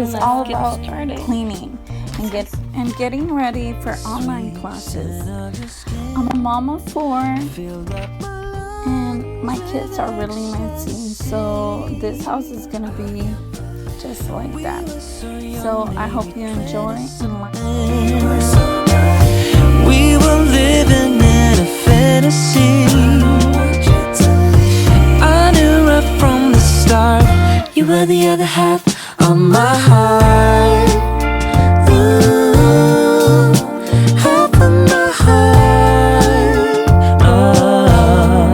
is all about cleaning and getting ready for online classes. I'm a mom of 4 and my kids are really messy, so this house is gonna be just like that. So I hope you enjoy and like. We were living in a fantasy. I knew right from the start you were the other half of my heart. Ooh, half of my heart. Oh,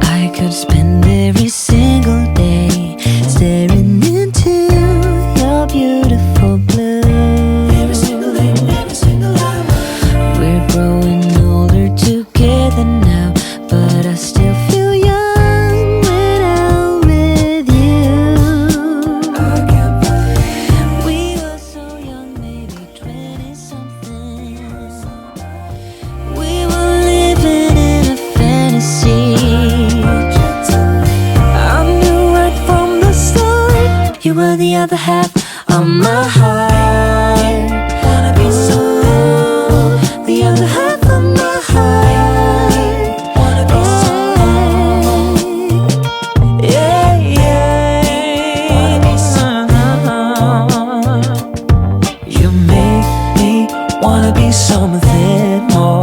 I could spend every single day staring into your beautiful blue. Every single day, every single hour. We're growing older together now, but I still feel young when I'm with you. I can't believe we were so young, maybe 20-something. We were living in a fantasy. I knew right from the start you were the other half of my heart. Wanna be so the other half of my heart. Wanna be so yeah, yeah. Wanna be so you make me wanna be something more.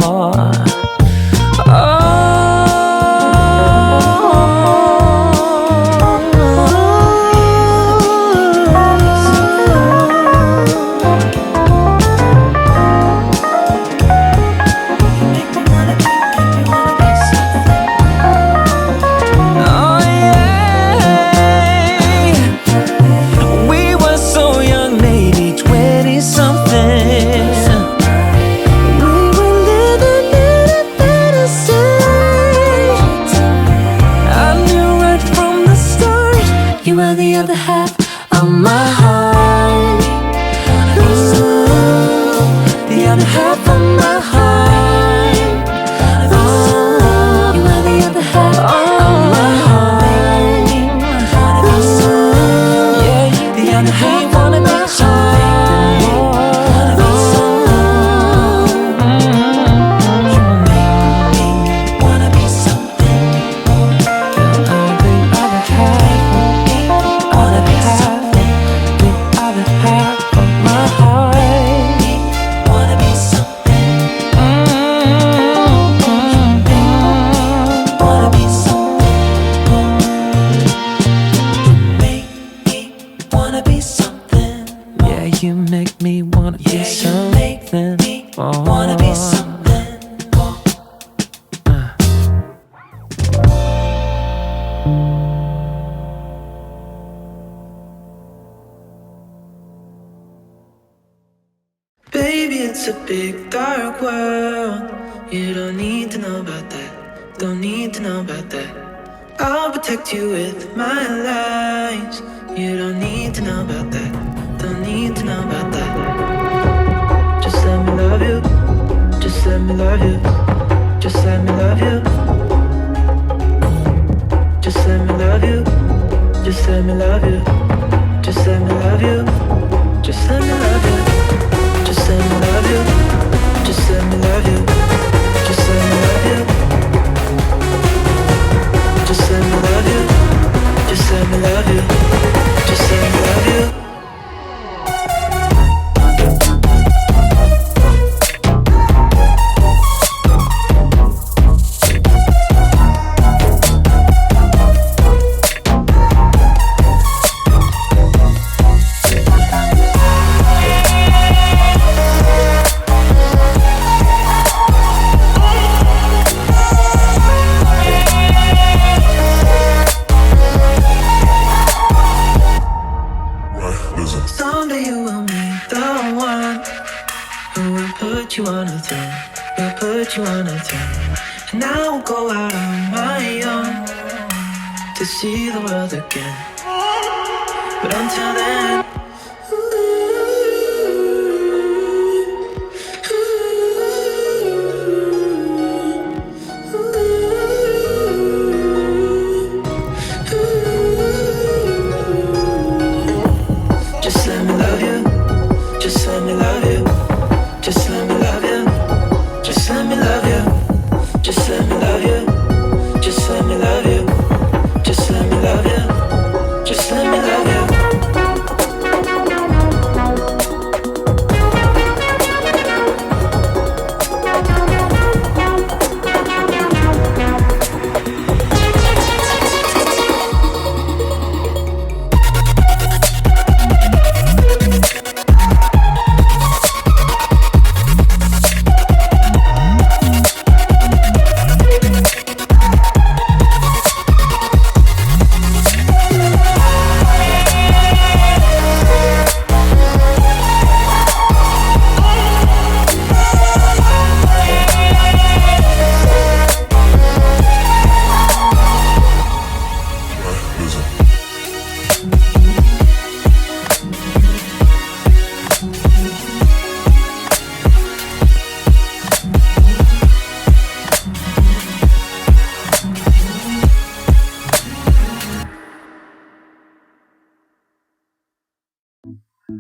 You were the other half of my heart. Ooh, the other half of my heart. Oh, you were the other half of my heart. Ooh, yeah, the other half of my heart. You make me wanna be something more. Wanna be something more. Baby, it's a big dark world. You don't need to know about that. Don't need to know about that. I'll protect you with my lies. You don't need to know about that. Don't need to know about that. Just let me love you. Just let me love you. Just let me love you. Just let me love you. Just let me love you. Just let me love you. Just let me love you. Just let me love you. Just let me love you. Just let me love you. Just let me love you. Just let me love you. Just let me love you. Someday you will meet the one who will put you on a throne, will put you on a throne. And I will go out on my own to see the world again. But until then, I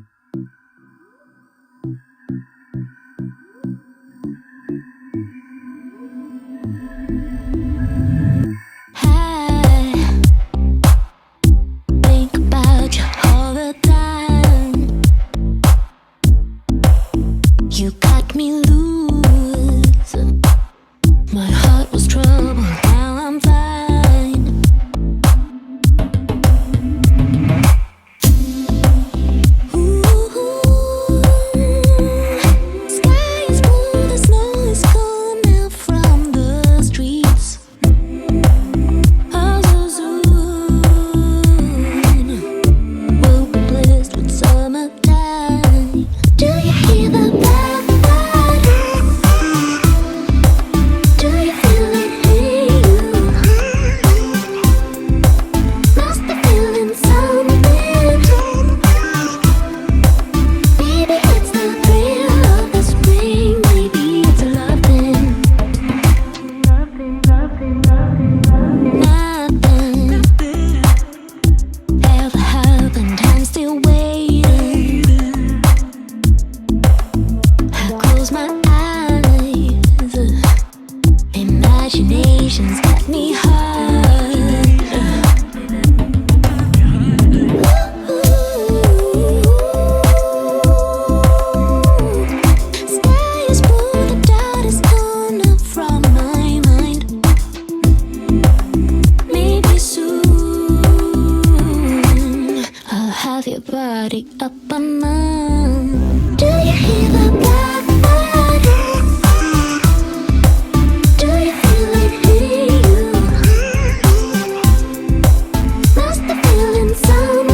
think about you all the time. You got me loose. My heart was troubled, now I'm fine. Ooh, sky is blue, the snow is gone now from the streets. Oh, so soon we'll be blessed with summertime. Do you hear the blackbird? Do you feel it? Hey, you must be feeling something. Maybe it's the thrill of the spring. Maybe it's a love thing. Nothing ever happened. I'm still waiting. I close my eyes. Imagination's got me hard. Sky is blue, the doubt is gone up from my mind. Maybe soon I'll have your body up on mine. Do you hear the blackbird? Do you feel it? Hey, you must be feeling something.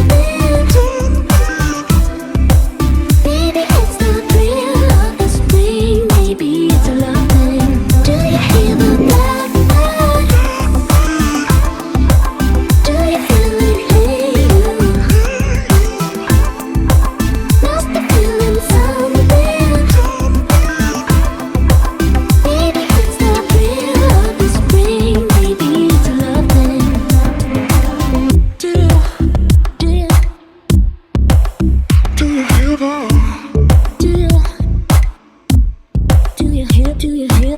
Maybe it's the thrill of the spring. Maybe it's a love thing. Do you hear the blackbird? Do you feel it? Hey, you must be feeling something. Maybe it's the thrill of the spring. Maybe it's a love thing. Do you hear that? Do you hear? Do you hear?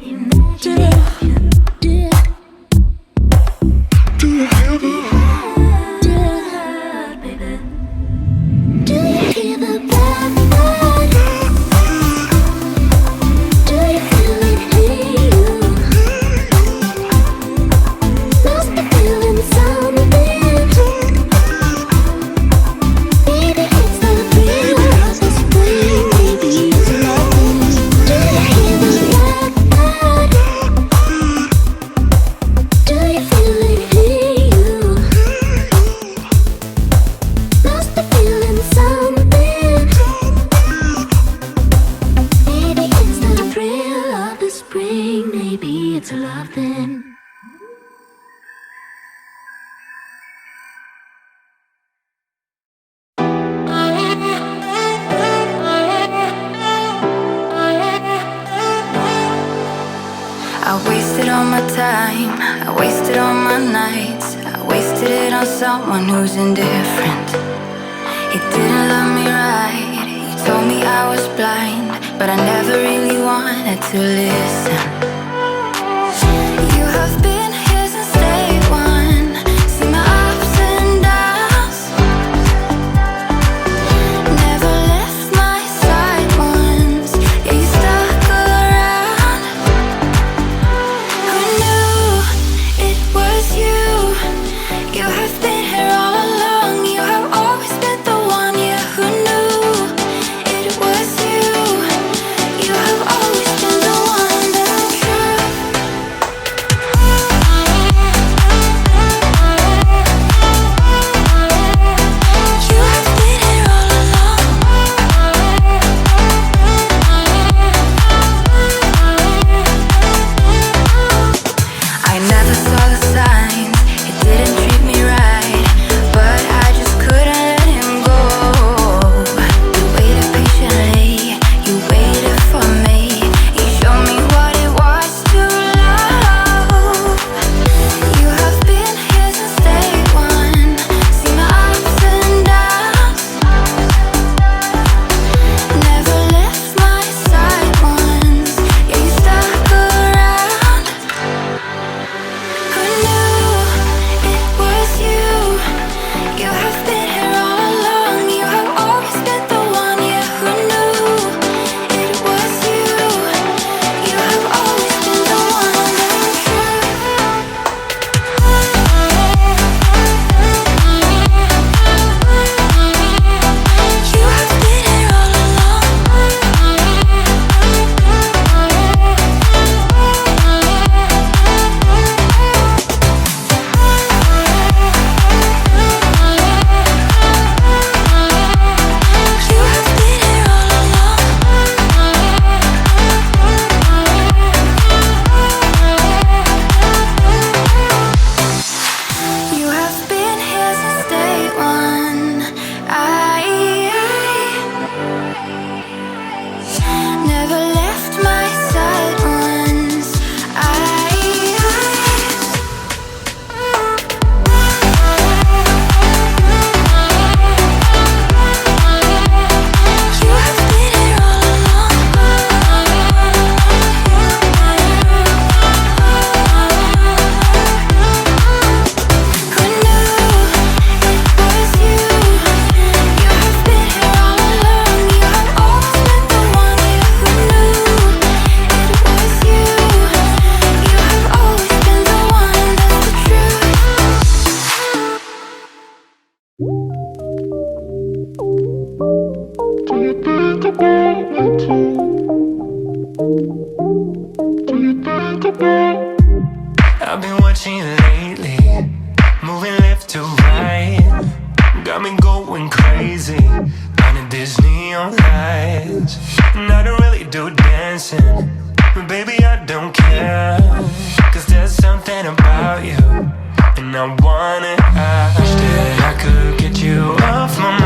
Do you hear that? Do you hear the blackbird? Do you feel it? Hey, you must be feeling something. Maybe it's the thrill of the spring. Maybe it's a love thing. Do you hear the blackbird? Do you feel it? Hey, you must be feeling something. Maybe it's the thrill of the spring. Maybe it's a love thing. I wasted all my time, I wasted all my nights, I wasted it on someone who's indifferent. He didn't love me right, he told me I was blind, but I never really wanted to listen. You have been here since day one, seen my ups and downs, never left my side once, yeah, you stuck around. Who knew it was you? You have been here all along, you have always been the one, yeah. Who knew it was you? You have always been the one that I've been watching you lately, moving left to right. Got me going crazy under these neon lights. And I don't really do dancing, but baby I don't care, 'cause there's something about you, and I wanna ask that I could get you off my mind.